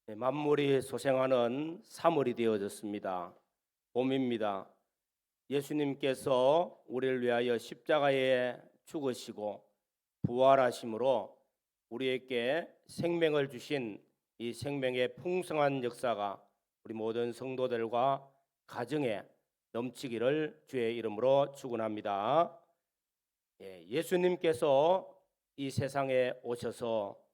네, 만물이 소생하는 3월이 되어졌습니다. 봄입니다. 예수님께서 우리를 위하여 십자가에 죽으시고 부활하심으로 우리에게 생명을 주신 이 생명의 풍성한 역사가 우리 모든 성도들과 가정에 넘치기를 주의 이름으로 축원합니다. 예수님께서 이 세상에 오셔서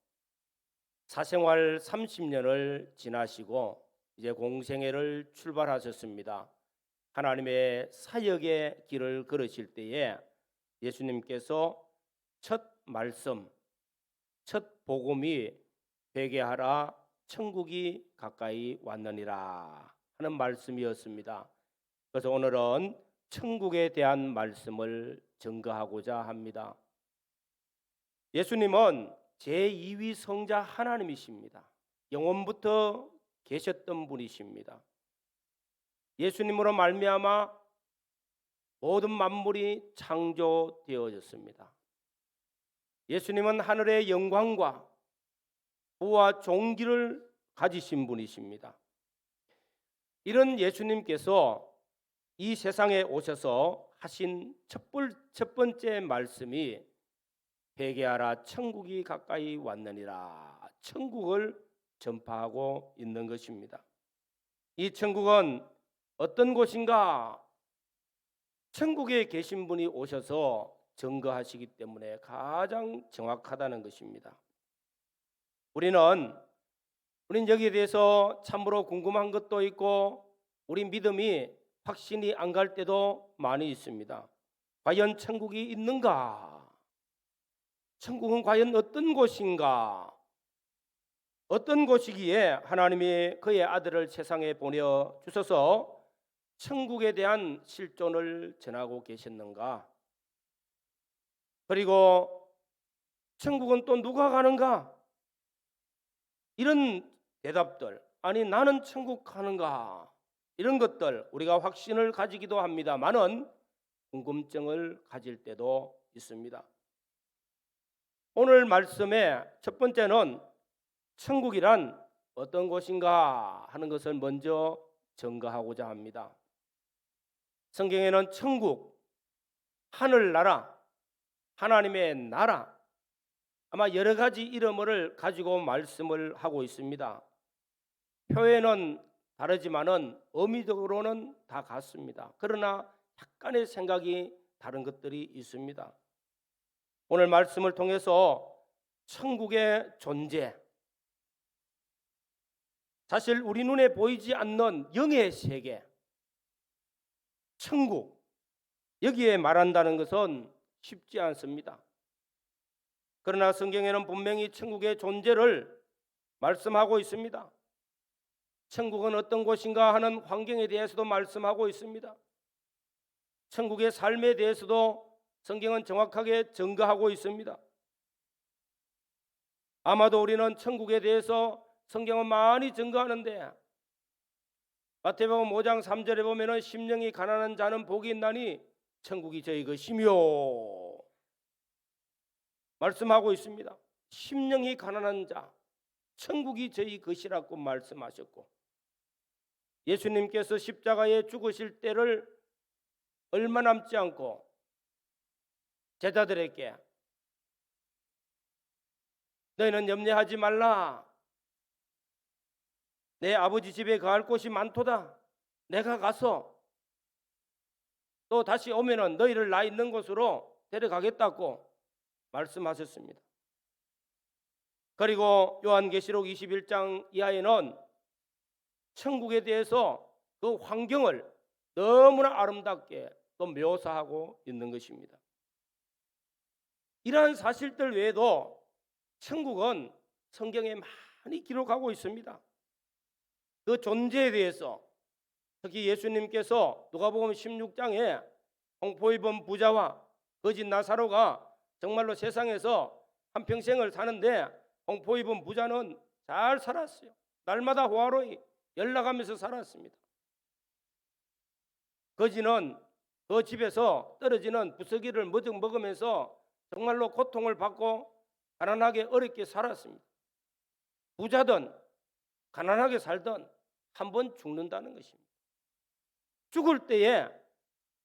사생활 30년을 지나시고 이제 공생애를 출발하셨습니다. 하나님의 사역의 길을 걸으실 때에 예수님께서 첫 말씀, 첫 복음이 회개하라 천국이 가까이 왔느니라 하는 말씀이었습니다. 그래서 오늘은 천국에 대한 말씀을 증거하고자 합니다. 예수님은 제2위 성자 하나님이십니다. 영원부터 계셨던 분이십니다. 예수님으로 말미암아 모든 만물이 창조되어졌습니다. 예수님은 하늘의 영광과 부와 존귀를 가지신 분이십니다. 이런 예수님께서 이 세상에 오셔서 하신 첫 번째 말씀이 회개하라 천국이 가까이 왔느니라, 천국을 전파하고 있는 것입니다. 이 천국은 어떤 곳인가? 천국에 계신 분이 오셔서 증거하시기 때문에 가장 정확하다는 것입니다. 우리는 여기에 대해서 참으로 궁금한 것도 있고 우리 믿음이 확신이 안 갈 때도 많이 있습니다. 과연 천국이 있는가? 천국은 과연 어떤 곳인가? 어떤 곳이기에 하나님이 그의 아들을 세상에 보내 주셔서 천국에 대한 실존을 전하고 계셨는가? 그리고 천국은 또 누가 가는가? 이런 대답들, 아니 나는 천국 가는가? 이런 것들 우리가 확신을 가지기도 합니다만은 궁금증을 가질 때도 있습니다. 오늘 말씀의 첫 번째는 천국이란 어떤 곳인가 하는 것을 먼저 증거하고자 합니다. 성경에는 천국, 하늘나라, 하나님의 나라, 아마 여러 가지 이름을 가지고 말씀을 하고 있습니다. 표현은 다르지만은 의미적으로는 다 같습니다. 그러나 약간의 생각이 다른 것들이 있습니다. 오늘 말씀을 통해서 천국의 존재, 사실 우리 눈에 보이지 않는 영의 세계, 천국, 여기에 말한다는 것은 쉽지 않습니다. 그러나 성경에는 분명히 천국의 존재를 말씀하고 있습니다. 천국은 어떤 곳인가 하는 환경에 대해서도 말씀하고 있습니다. 천국의 삶에 대해서도 성경은 정확하게 증거하고 있습니다. 아마도 우리는 천국에 대해서 성경은 많이 증거하는데 마태복음 5장 3절에 보면은 심령이 가난한 자는 복이 있나니 천국이 저희 것이며 말씀하고 있습니다. 심령이 가난한 자, 천국이 저희 것이라고 말씀하셨고 예수님께서 십자가에 죽으실 때를 얼마 남지 않고 제자들에게 너희는 염려하지 말라. 내 아버지 집에 거할 곳이 많도다. 내가 가서 또 다시 오면은 너희를 나 있는 곳으로 데려가겠다고 말씀하셨습니다. 그리고 요한계시록 21장 이하에는 천국에 대해서 그 환경을 너무나 아름답게 또 묘사하고 있는 것입니다. 이러한 사실들 외에도 천국은 성경에 많이 기록하고 있습니다. 그 존재에 대해서 특히 예수님께서 누가복음 16장에 공포 입은 부자와 거짓 나사로가 정말로 세상에서 한평생을 사는데 공포 입은 부자는 잘 살았어요. 날마다 호화로이 연락하면서 살았습니다. 거지는 그 집에서 떨어지는 부스기를 머적 먹으면서 정말로 고통을 받고 가난하게 어렵게 살았습니다. 부자든 가난하게 살던 한 번 죽는다는 것입니다. 죽을 때에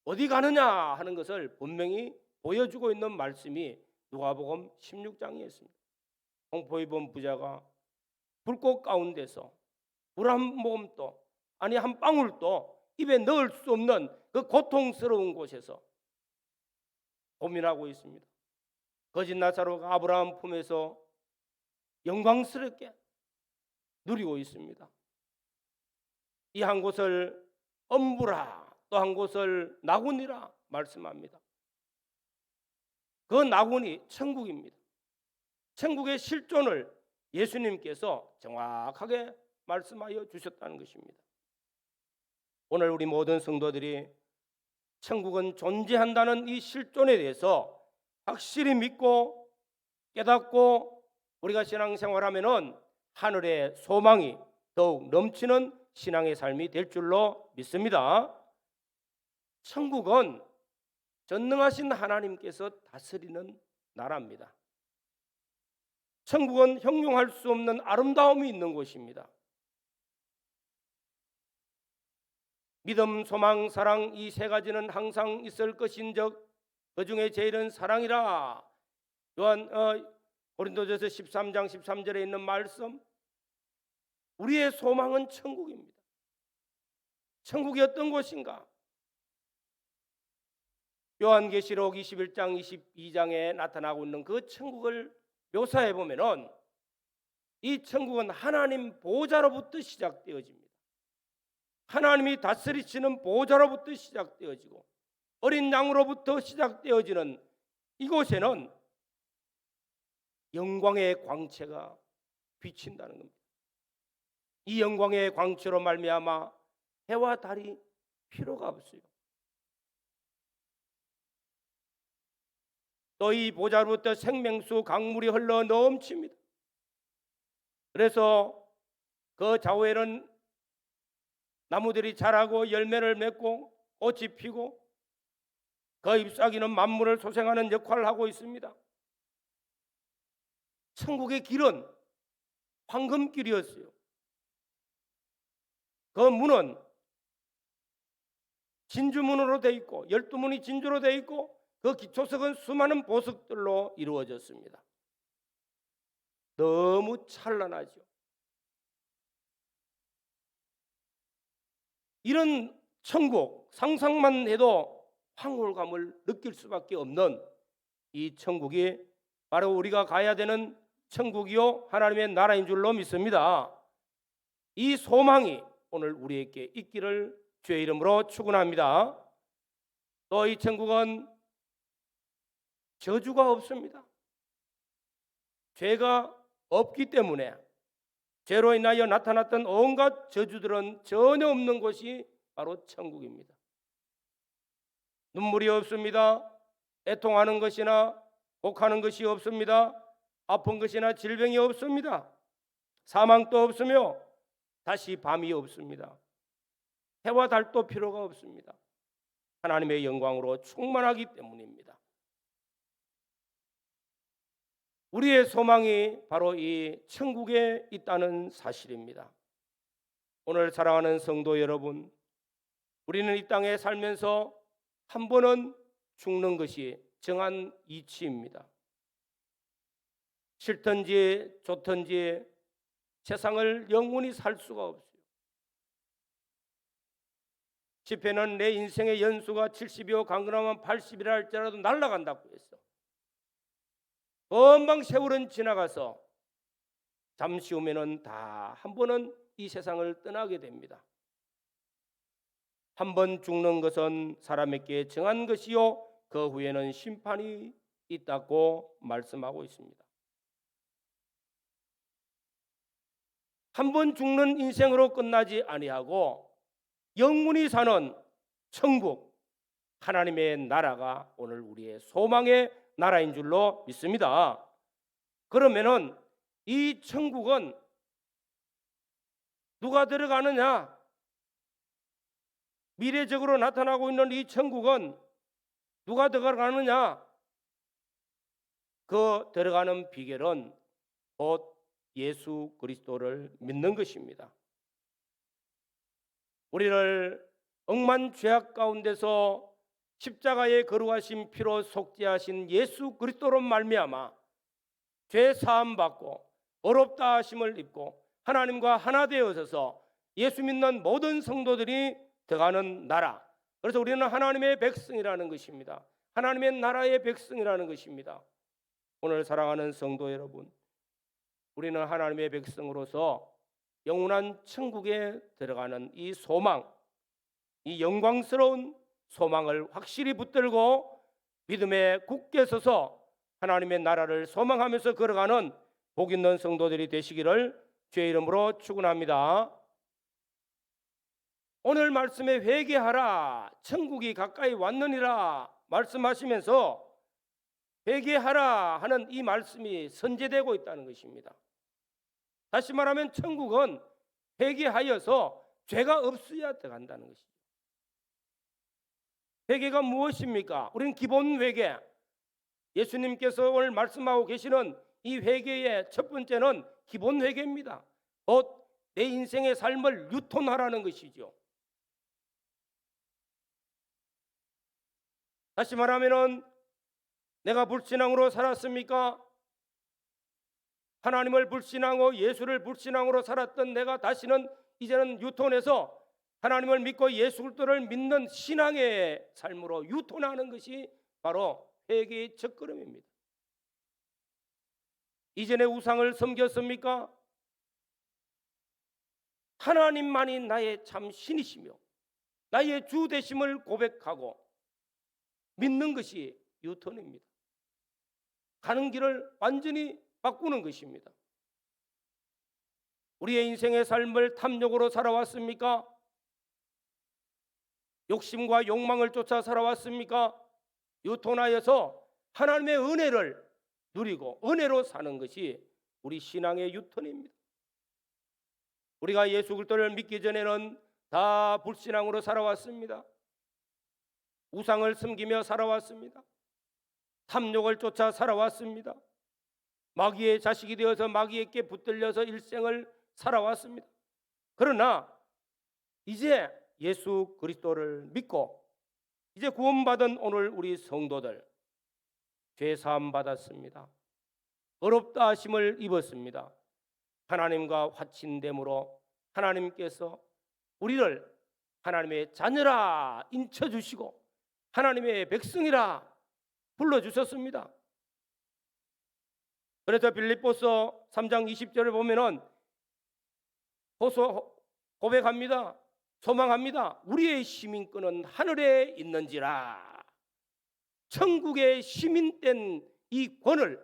어디 가느냐 하는 것을 분명히 보여주고 있는 말씀이 누가복음 16장에 있습니다. 공포 입은 부자가 불꽃 가운데서 물 한 모금도 아니 한 방울도 입에 넣을 수 없는 그 고통스러운 곳에서 고민하고 있습니다. 거짓 나사로가 아브라함 품에서 영광스럽게 누리고 있습니다. 이 한 곳을 엄부라 또 한 곳을 나군이라 말씀합니다. 그 나군이 천국입니다. 천국의 실존을 예수님께서 정확하게 말씀하여 주셨다는 것입니다. 오늘 우리 모든 성도들이 천국은 존재한다는 이 실존에 대해서 확실히 믿고 깨닫고 우리가 신앙생활하면은 하늘의 소망이 더욱 넘치는 신앙의 삶이 될 줄로 믿습니다. 천국은 전능하신 하나님께서 다스리는 나라입니다. 천국은 형용할 수 없는 아름다움이 있는 곳입니다. 믿음, 소망, 사랑 이 세 가지는 항상 있을 것인즉 그 중에 제일은 사랑이라. 고린도전서 13장 13절에 있는 말씀. 우리의 소망은 천국입니다. 천국이 어떤 곳인가? 요한계시록 21장 22장에 나타나고 있는 그 천국을 묘사해 보면은 이 천국은 하나님 보좌로부터 시작되어집니다. 하나님이 다스리시는 보좌로부터 시작되어지고 어린 양으로부터 시작되어지는 이곳에는 영광의 광채가 비친다는 겁니다. 이 영광의 광채로 말미암아 해와 달이 필요가 없어요. 또 이 보좌로부터 생명수 강물이 흘러 넘칩니다. 그래서 그 좌우에는 나무들이 자라고 열매를 맺고 꽃이 피고 그 잎사귀는 만물을 소생하는 역할을 하고 있습니다. 천국의 길은 황금길이었어요. 그 문은 진주문으로 되어 있고 12문이 진주로 되어 있고 그 기초석은 수많은 보석들로 이루어졌습니다. 너무 찬란하죠. 이런 천국 상상만 해도 황홀감을 느낄 수밖에 없는 이 천국이 바로 우리가 가야 되는 천국이요 하나님의 나라인 줄로 믿습니다. 이 소망이 오늘 우리에게 있기를 주의 이름으로 축원합니다. 또 이 천국은 저주가 없습니다. 죄가 없기 때문에 죄로 인하여 나타났던 온갖 저주들은 전혀 없는 곳이 바로 천국입니다. 눈물이 없습니다. 애통하는 것이나 곡하는 것이 없습니다. 아픈 것이나 질병이 없습니다. 사망도 없으며 다시 밤이 없습니다. 해와 달도 필요가 없습니다. 하나님의 영광으로 충만하기 때문입니다. 우리의 소망이 바로 이 천국에 있다는 사실입니다. 오늘 사랑하는 성도 여러분, 우리는 이 땅에 살면서 한 번은 죽는 것이 정한 이치입니다. 싫든지 좋든지 세상을 영원히 살 수가 없어요. 시편은 내 인생의 연수가 70이요 강건하면 80이라 할지라도 날아간다고 했어. 금방 세월은 지나가서 잠시 후면은 다 한 번은 이 세상을 떠나게 됩니다. 한 번 죽는 것은 사람에게 정한 것이요 그 후에는 심판이 있다고 말씀하고 있습니다. 한 번 죽는 인생으로 끝나지 아니하고 영원히 사는 천국 하나님의 나라가 오늘 우리의 소망의 나라인 줄로 믿습니다. 그러면은 이 천국은 누가 들어가느냐? 미래적으로 나타나고 있는 이 천국은 누가 들어가느냐? 그 들어가는 비결은 곧 예수 그리스도를 믿는 것입니다. 우리를 억만 죄악 가운데서 십자가에 거룩하신 피로 속죄하신 예수 그리스도로 말미암아 죄 사함 받고 어렵다 하심을 입고 하나님과 하나 되어서 예수 믿는 모든 성도들이 들어가는 나라. 그래서 우리는 하나님의 백성이라는 것입니다. 하나님의 나라의 백성이라는 것입니다. 오늘 사랑하는 성도 여러분, 우리는 하나님의 백성으로서 영원한 천국에 들어가는 이 소망, 이 영광스러운 소망을 확실히 붙들고 믿음에 굳게 서서 하나님의 나라를 소망하면서 걸어가는 복 있는 성도들이 되시기를 주의 이름으로 축원합니다. 오늘 말씀에 회개하라, 천국이 가까이 왔느니라 말씀하시면서 회개하라 하는 이 말씀이 선제되고 있다는 것입니다. 다시 말하면 천국은 회개하여서 죄가 없어야 들어간다는 것이죠. 회개가 무엇입니까? 우리는 기본 회개, 예수님께서 오늘 말씀하고 계시는 이 회개의 첫 번째는 기본 회개입니다. 곧 내 인생의 삶을 유턴하라는 것이죠. 다시 말하면 내가 불신앙으로 살았습니까? 하나님을 불신하고 예수를 불신앙으로 살았던 내가 다시는 이제는 유턴해서 하나님을 믿고 예수 그리스도를 믿는 신앙의 삶으로 유턴하는 것이 바로 회개의 첫걸음입니다. 이전에 우상을 섬겼습니까? 하나님만이 나의 참 신이시며 나의 주 되심을 고백하고 믿는 것이 유턴입니다. 가는 길을 완전히 바꾸는 것입니다. 우리의 인생의 삶을 탐욕으로 살아왔습니까? 욕심과 욕망을 쫓아 살아왔습니까? 유턴하여서 하나님의 은혜를 누리고 은혜로 사는 것이 우리 신앙의 유턴입니다. 우리가 예수 그리스도를 믿기 전에는 다 불신앙으로 살아왔습니다. 우상을 섬기며 살아왔습니다. 탐욕을 쫓아 살아왔습니다. 마귀의 자식이 되어서 마귀에게 붙들려서 일생을 살아왔습니다. 그러나 이제 예수 그리스도를 믿고 이제 구원받은 오늘 우리 성도들 죄 사함 받았습니다. 어렵다 하심을 입었습니다. 하나님과 화친됨으로 하나님께서 우리를 하나님의 자녀라 인쳐주시고 하나님의 백성이라 불러주셨습니다. 그래서 빌립보서 3장 20절을 보면은 고백합니다. 소망합니다. 우리의 시민권은 하늘에 있는지라. 천국의 시민된 이 권을,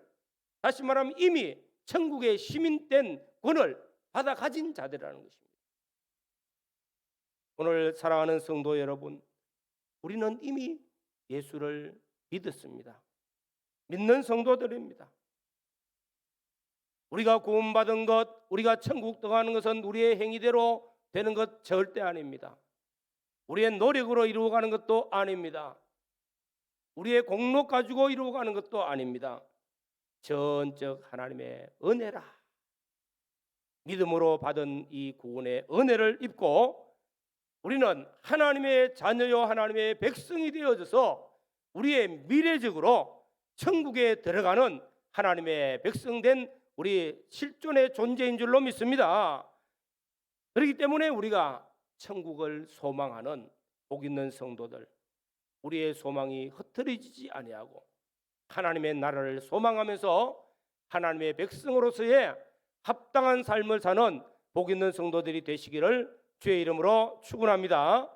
다시 말하면 이미 천국의 시민된 권을 받아 가진 자들이라는 것입니다. 오늘 사랑하는 성도 여러분, 우리는 이미 예수를 믿었습니다. 믿는 성도들입니다. 우리가 구원받은 것, 우리가 천국 들어가는 것은 우리의 행위대로 되는 것 절대 아닙니다. 우리의 노력으로 이루어가는 것도 아닙니다. 우리의 공로 가지고 이루어가는 것도 아닙니다. 전적 하나님의 은혜라. 믿음으로 받은 이 구원의 은혜를 입고 우리는 하나님의 자녀요 하나님의 백성이 되어져서 우리의 미래적으로 천국에 들어가는 하나님의 백성된 우리 실존의 존재인 줄로 믿습니다. 그렇기 때문에 우리가 천국을 소망하는 복 있는 성도들, 우리의 소망이 흩어지지 아니하고 하나님의 나라를 소망하면서 하나님의 백성으로서의 합당한 삶을 사는 복 있는 성도들이 되시기를 주의 이름으로 축원합니다.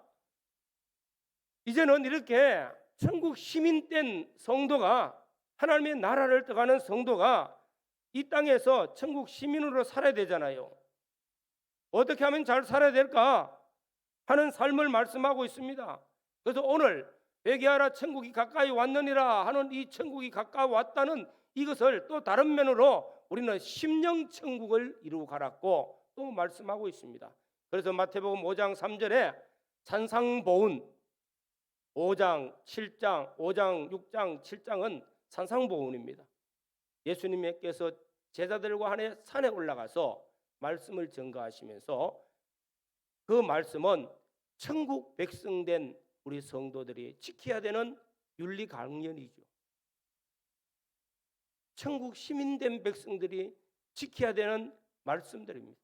이제는 이렇게 천국 시민된 성도가, 하나님의 나라를 떠가는 성도가 이 땅에서 천국 시민으로 살아야 되잖아요. 어떻게 하면 잘 살아야 될까 하는 삶을 말씀하고 있습니다. 그래서 오늘 회개하라 천국이 가까이 왔느니라 하는 이 천국이 가까이 왔다는 이것을 또 다른 면으로 우리는 심령 천국을 이루고 가라고 또 말씀하고 있습니다. 그래서 마태복음 5장 3절에 산상보훈 5장 7장 5장 6장 7장은 산상보훈입니다. 예수님께서 제자들과 한해 산에 올라가서 말씀을 전가하시면서 그 말씀은 천국 백성된 우리 성도들이 지켜야 되는 윤리 강령이죠. 천국 시민된 백성들이 지켜야 되는 말씀들입니다.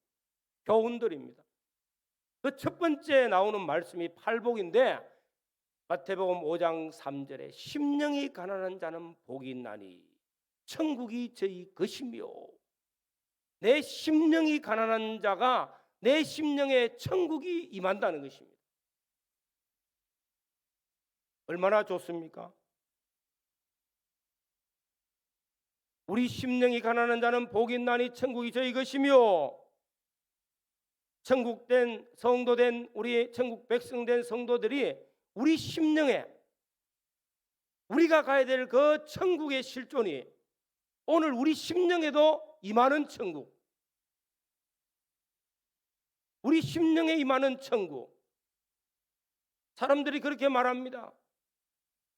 교훈들입니다. 그 첫 번째 나오는 말씀이 팔복인데 마태복음 5장 3절에 심령이 가난한 자는 복이 있나니 천국이 저희 것이며, 내 심령이 가난한 자가 내 심령에 천국이 임한다는 것입니다. 얼마나 좋습니까? 우리 심령이 가난한 자는 복이 있나니 천국이 저희 것이며, 천국된 성도된 우리 천국 백성된 성도들이 우리 심령에 우리가 가야 될 그 천국의 실존이 오늘 우리 심령에도 임하는 천국, 우리 심령에 임하는 천국. 사람들이 그렇게 말합니다.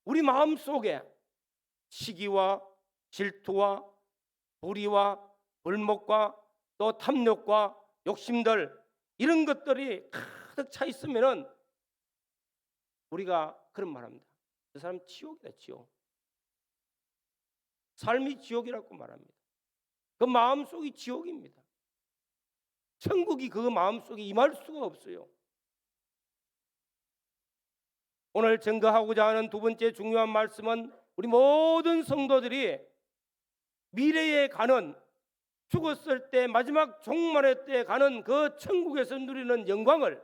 우리 마음속에 시기와 질투와 불의와 불목과 또 탐욕과 욕심들, 이런 것들이 가득 차 있으면은 우리가 그런 말합니다. 그 사람 지옥이다, 지옥. 삶이 지옥이라고 말합니다. 그 마음속이 지옥입니다. 천국이 그 마음속에 임할 수가 없어요. 오늘 증거하고자 하는 두 번째 중요한 말씀은 우리 모든 성도들이 미래에 가는, 죽었을 때 마지막 종말의 때 가는 그 천국에서 누리는 영광을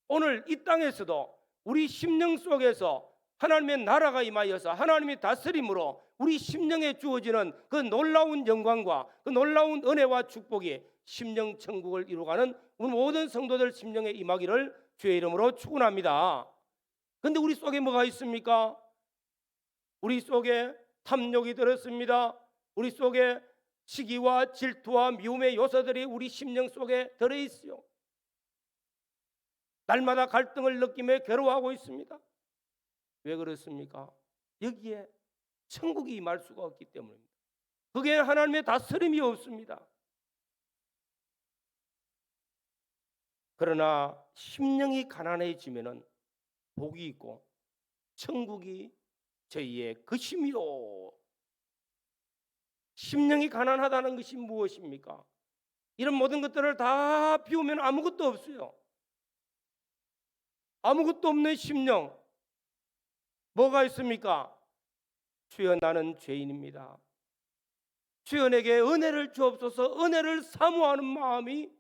오늘 이 땅에서도 우리 심령 속에서 하나님의 나라가 임하여서 하나님의 다스림으로 우리 심령에 주어지는 그 놀라운 영광과 그 놀라운 은혜와 축복이 심령 천국을 이루어가는 우리 모든 성도들 심령에 임하기를 주의 이름으로 축원합니다. 그런데 우리 속에 뭐가 있습니까? 우리 속에 탐욕이 들었습니다. 우리 속에 시기와 질투와 미움의 요소들이 우리 심령 속에 들어있어요. 날마다 갈등을 느끼며 괴로워하고 있습니다. 왜 그렇습니까? 여기에 천국이 임할 수가 없기 때문입니다. 그게 하나님의 다스림이 없습니다. 그러나 심령이 가난해지면은 복이 있고 천국이 저희의 것이며, 심령이 가난하다는 것이 무엇입니까? 이런 모든 것들을 다 비우면 아무것도 없어요. 아무것도 없는 심령, 뭐가 있습니까? 주여 나는 죄인입니다. 주여 내게 은혜를 주옵소서. 은혜를 사모하는 마음이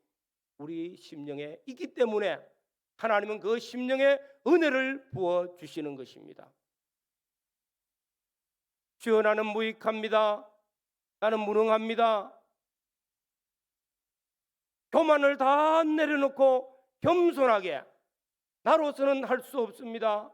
우리 심령에 있기 때문에 하나님은 그 심령에 은혜를 부어주시는 것입니다. 주여 나는 무익합니다. 나는 무능합니다. 교만을 다 내려놓고 겸손하게 나로서는 할 수 없습니다.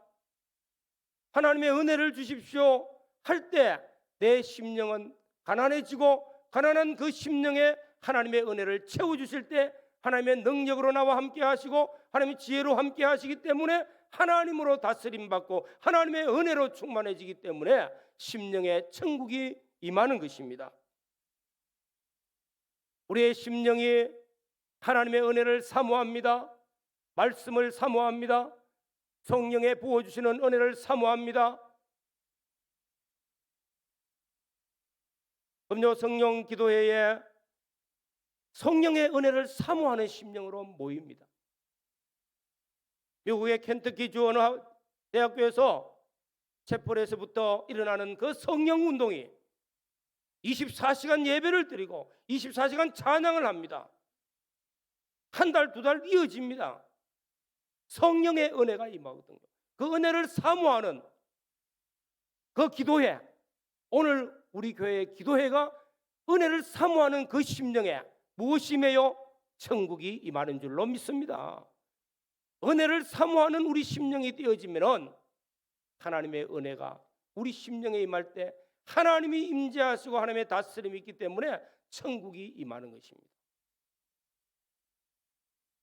하나님의 은혜를 주십시오 할 때 내 심령은 가난해지고, 가난한 그 심령에 하나님의 은혜를 채워주실 때 하나님의 능력으로 나와 함께 하시고 하나님의 지혜로 함께 하시기 때문에 하나님으로 다스림받고 하나님의 은혜로 충만해지기 때문에 심령에 천국이 임하는 것입니다. 우리의 심령이 하나님의 은혜를 사모합니다. 말씀을 사모합니다. 성령에 부어주시는 은혜를 사모합니다. 금요 성령 기도회에 성령의 은혜를 사모하는 심령으로 모입니다. 미국의 켄터키 주 어느 대학교에서 채플에서부터 일어나는 그 성령 운동이 24시간 예배를 드리고 24시간 찬양을 합니다. 한 달, 두 달 이어집니다. 성령의 은혜가 임하거든요. 그 은혜를 사모하는 그 기도회, 오늘 우리 교회의 기도회가 은혜를 사모하는 그 심령에 무엇이 임해요? 천국이 임하는 줄로 믿습니다. 은혜를 사모하는 우리 심령이 되어지면 하나님의 은혜가 우리 심령에 임할 때 하나님이 임재하시고 하나님의 다스림이 있기 때문에 천국이 임하는 것입니다.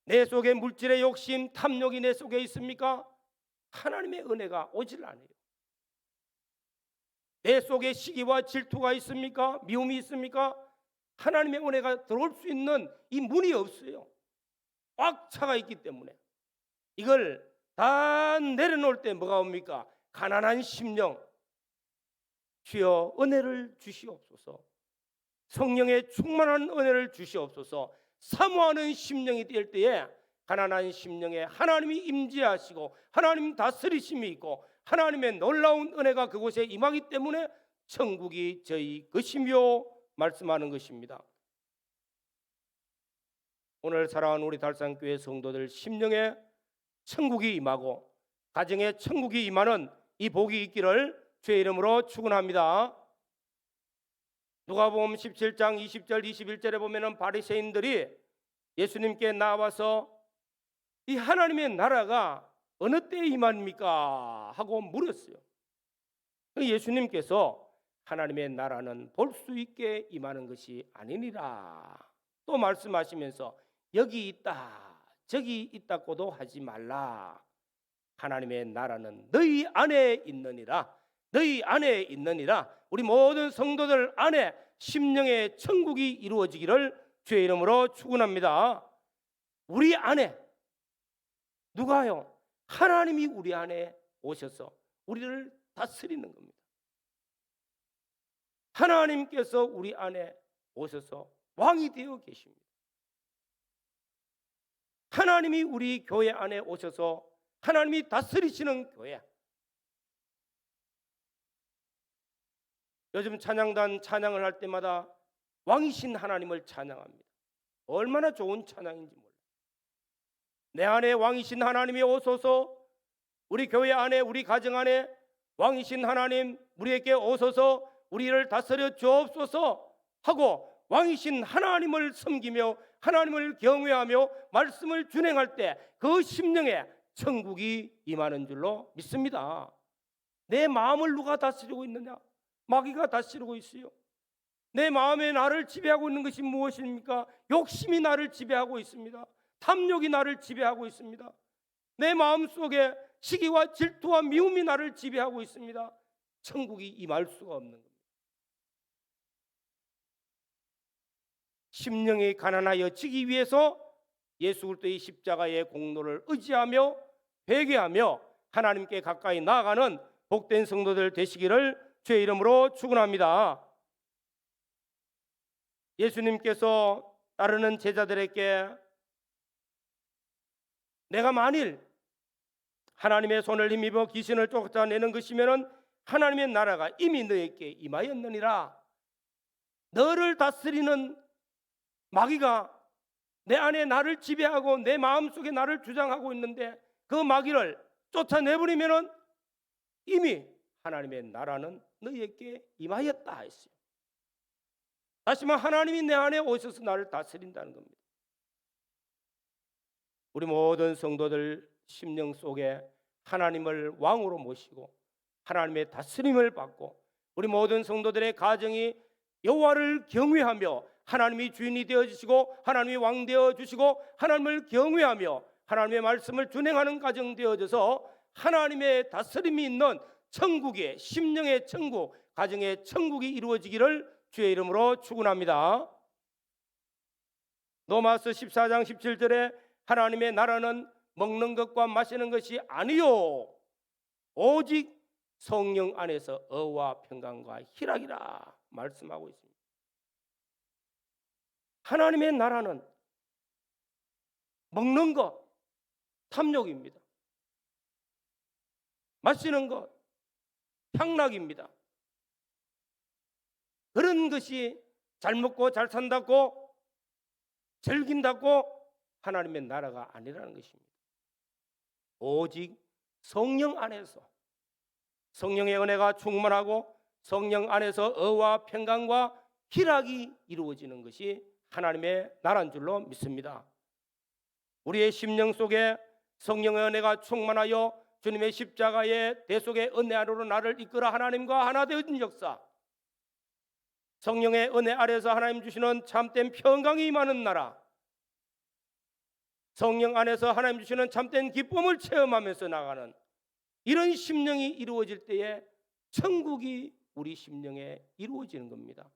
내 속에 물질의 욕심, 탐욕이 내 속에 있습니까? 하나님의 은혜가 오질 않아요. 내 속에 시기와 질투가 있습니까? 미움이 있습니까? 하나님의 은혜가 들어올 수 있는 이 문이 없어요. 꽉 차가 있기 때문에. 이걸 다 내려놓을 때 뭐가 옵니까? 가난한 심령, 주여 은혜를 주시옵소서. 성령의 충만한 은혜를 주시옵소서. 사모하는 심령이 될 때에 가난한 심령에 하나님이 임재하시고 하나님 다스리심이 있고 하나님의 놀라운 은혜가 그곳에 임하기 때문에 천국이 저희 것이며 말씀하는 것입니다. 오늘 사랑하는 우리 달산교회 성도들, 심령에 천국이 임하고 가정에 천국이 임하는 이 복이 있기를 주의 이름으로 축원합니다. 누가복음 17장 20절 21절에 보면은 바리새인들이 예수님께 나와서 이 하나님의 나라가 어느 때에 임합니까? 하고 물었어요. 예수님께서 하나님의 나라는 볼 수 있게 임하는 것이 아니니라 또 말씀하시면서 여기 있다 저기 있다고도 하지 말라. 하나님의 나라는 너희 안에 있느니라. 너희 안에 있느니라. 우리 모든 성도들 안에 심령의 천국이 이루어지기를 주의 이름으로 축원합니다. 우리 안에 누가요? 하나님이 우리 안에 오셔서 우리를 다스리는 겁니다. 하나님께서 우리 안에 오셔서 왕이 되어 계십니다. 하나님이 우리 교회 안에 오셔서 하나님이 다스리시는 교회. 요즘 찬양단 찬양을 할 때마다 왕이신 하나님을 찬양합니다. 얼마나 좋은 찬양인지 몰라요. 내 안에 왕이신 하나님이 오소서. 우리 교회 안에 우리 가정 안에 왕이신 하나님 우리에게 오소서. 우리를 다스려 주옵소서 하고 왕이신 하나님을 섬기며 하나님을 경외하며 말씀을 준행할 때 그 심령에 천국이 임하는 줄로 믿습니다. 내 마음을 누가 다스리고 있느냐? 마귀가 다스리고 있어요. 내 마음에 나를 지배하고 있는 것이 무엇입니까? 욕심이 나를 지배하고 있습니다. 탐욕이 나를 지배하고 있습니다. 내 마음속에 시기와 질투와 미움이 나를 지배하고 있습니다. 천국이 임할 수가 없는 겁니다. 심령이 가난하여 지기 위해서 예수 그리스도의 십자가의 공로를 의지하며 회개하며 하나님께 가까이 나아가는 복된 성도들 되시기를 주의 이름으로 축원합니다. 예수님께서 따르는 제자들에게 내가 만일 하나님의 손을 힘입어 귀신을 쫓아내는 것이면 하나님의 나라가 이미 너에게 임하였느니라. 너를 다스리는 마귀가 내 안에 나를 지배하고 내 마음속에 나를 주장하고 있는데 그 마귀를 쫓아내버리면 이미 하나님의 나라는 너에게 임하였다 했어요. 다시 말해 하나님이 내 안에 오셔서 나를 다스린다는 겁니다. 우리 모든 성도들 심령 속에 하나님을 왕으로 모시고 하나님의 다스림을 받고 우리 모든 성도들의 가정이 여호와를 경외하며 하나님이 주인이 되어주시고 하나님이 왕 되어주시고 하나님을 경외하며 하나님의 말씀을 준행하는 가정 되어져서 하나님의 다스림이 있는 천국의 심령의 천국, 가정의 천국이 이루어지기를 주의 이름으로 축원합니다. 로마서 14장 17절에 하나님의 나라는 먹는 것과 마시는 것이 아니요 오직 성령 안에서 의와 평강과 희락이라 말씀하고 있습니다. 하나님의 나라는 먹는 것, 탐욕입니다. 마시는 것, 향락입니다. 그런 것이 잘 먹고 잘 산다고 즐긴다고 하나님의 나라가 아니라는 것입니다. 오직 성령 안에서 성령의 은혜가 충만하고 성령 안에서 의와 평강과 희락이 이루어지는 것이 하나님의 나라인 줄로 믿습니다. 우리의 심령 속에 성령의 은혜가 충만하여 주님의 십자가의 대속의 은혜 아래로 나를 이끌어 하나님과 하나 되어진 역사, 성령의 은혜 아래서 하나님 주시는 참된 평강이 임하는 나라, 성령 안에서 하나님 주시는 참된 기쁨을 체험하면서 나가는 이런 심령이 이루어질 때에 천국이 우리 심령에 이루어지는 겁니다.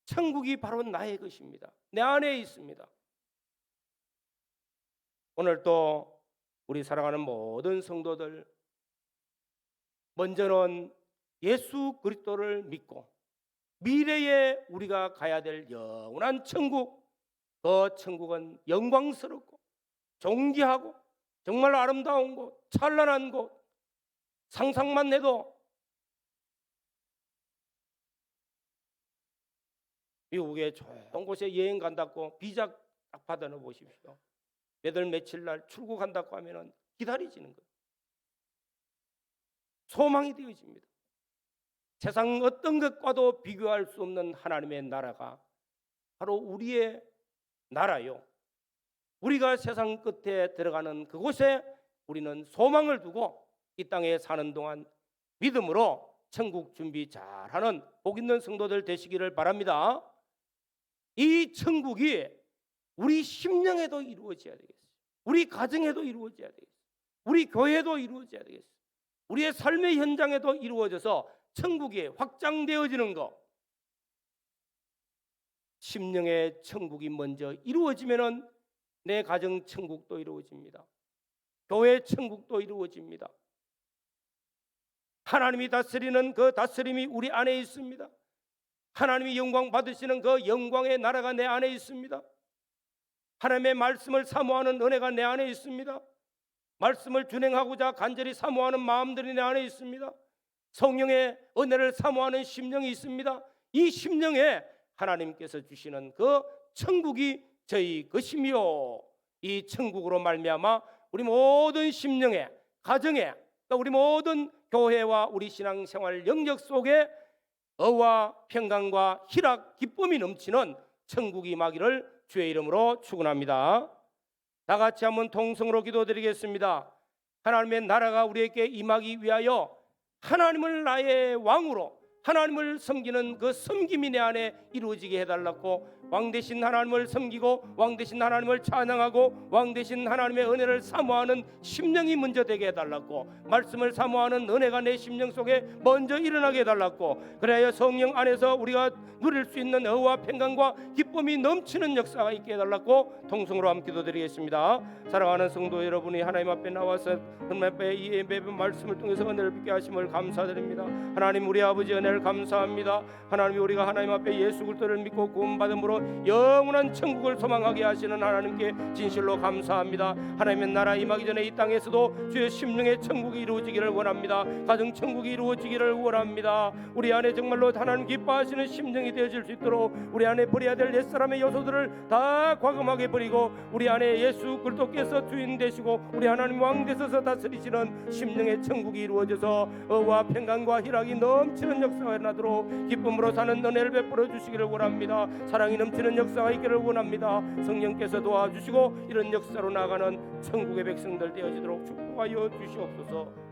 천국이 바로 나의 것입니다. 내 안에 있습니다. 오늘 또 우리 사랑하는 모든 성도들, 먼저는 예수 그리스도를 믿고 미래에 우리가 가야 될 영원한 천국, 그 천국은 영광스럽고 존귀하고 정말 아름다운 곳, 찬란한 곳, 상상만 해도 미국에 좋은 곳에 여행 간다고 비자 딱 받아 놓으 보십시오. 몇월 며칠 날 출국한다고 하면은 기다려지는 거예요. 소망이 되어집니다. 세상 어떤 것과도 비교할 수 없는 하나님의 나라가 바로 우리의 나라요. 우리가 세상 끝에 들어가는 그곳에 우리는 소망을 두고 이 땅에 사는 동안 믿음으로 천국 준비 잘하는 복 있는 성도들 되시기를 바랍니다. 이 천국이 우리 심령에도 이루어져야 되겠어요. 우리 가정에도 이루어져야 되겠어요. 우리 교회도 이루어져야 되겠어요. 우리의 삶의 현장에도 이루어져서 천국이 확장되어지는 것. 심령의 천국이 먼저 이루어지면은 내 가정 천국도 이루어집니다. 교회 천국도 이루어집니다. 하나님이 다스리는 그 다스림이 우리 안에 있습니다. 하나님이 영광 받으시는 그 영광의 나라가 내 안에 있습니다. 하나님의 말씀을 사모하는 은혜가 내 안에 있습니다. 말씀을 준행하고자 간절히 사모하는 마음들이 내 안에 있습니다. 성령의 은혜를 사모하는 심령이 있습니다. 이 심령에 하나님께서 주시는 그 천국이 저희 것이며, 이 천국으로 말미암아 우리 모든 심령에, 가정에, 또 우리 모든 교회와 우리 신앙생활 영역 속에 의와 평강과 희락, 기쁨이 넘치는 천국이 임하기를 주의 이름으로 축원합니다. 다 같이 한번 통성으로 기도드리겠습니다. 하나님의 나라가 우리에게 임하기 위하여 하나님을 나의 왕으로, 하나님을 섬기는 그 섬김이 내 안에 이루어지게 해달라고, 왕 되신 하나님을 섬기고 왕 되신 하나님을 찬양하고 왕 되신 하나님의 은혜를 사모하는 심령이 먼저 되게 해달라고, 말씀을 사모하는 은혜가 내 심령 속에 먼저 일어나게 해달라고, 그래야 성령 안에서 우리가 누릴 수 있는 의와 평강과 기쁨이 넘치는 역사가 있게 해달라고 통성으로 함께 기도드리겠습니다. 사랑하는 성도 여러분이 하나님 앞에 나와서 하나님 앞에 이 예배 말씀을 통해서 은혜를 받게 하심을 감사드립니다. 하나님, 우리 아버지 은혜를 감사합니다. 하나님, 우리가 하나님 앞에 예수 그리스도를 믿고 구원받음으로 영원한 천국을 소망하게 하시는 하나님께 진실로 감사합니다. 하나님의 나라 임하기 전에 이 땅에서도 주의 심령의 천국이 이루어지기를 원합니다. 가정 천국이 이루어지기를 원합니다. 우리 안에 정말로 하나님 기뻐하시는 심령이 되어질 수 있도록 우리 안에 버려야 될 옛사람의 요소들을 다 과감하게 버리고 우리 안에 예수 그리스도께서 주인 되시고 우리 하나님 왕 되셔서 다스리시는 심령의 천국이 이루어져서 의와 평강과 희락이 넘치는 역사가 일어나도록 기쁨으로 사는 은혜를 베풀어 주시기를 원합니다. 사랑이 넘치는 역사가 있기를 원합니다. 성령께서 도와주시고 이런 역사로 나가는 천국의 백성들 되어지도록 축복하여 주시옵소서.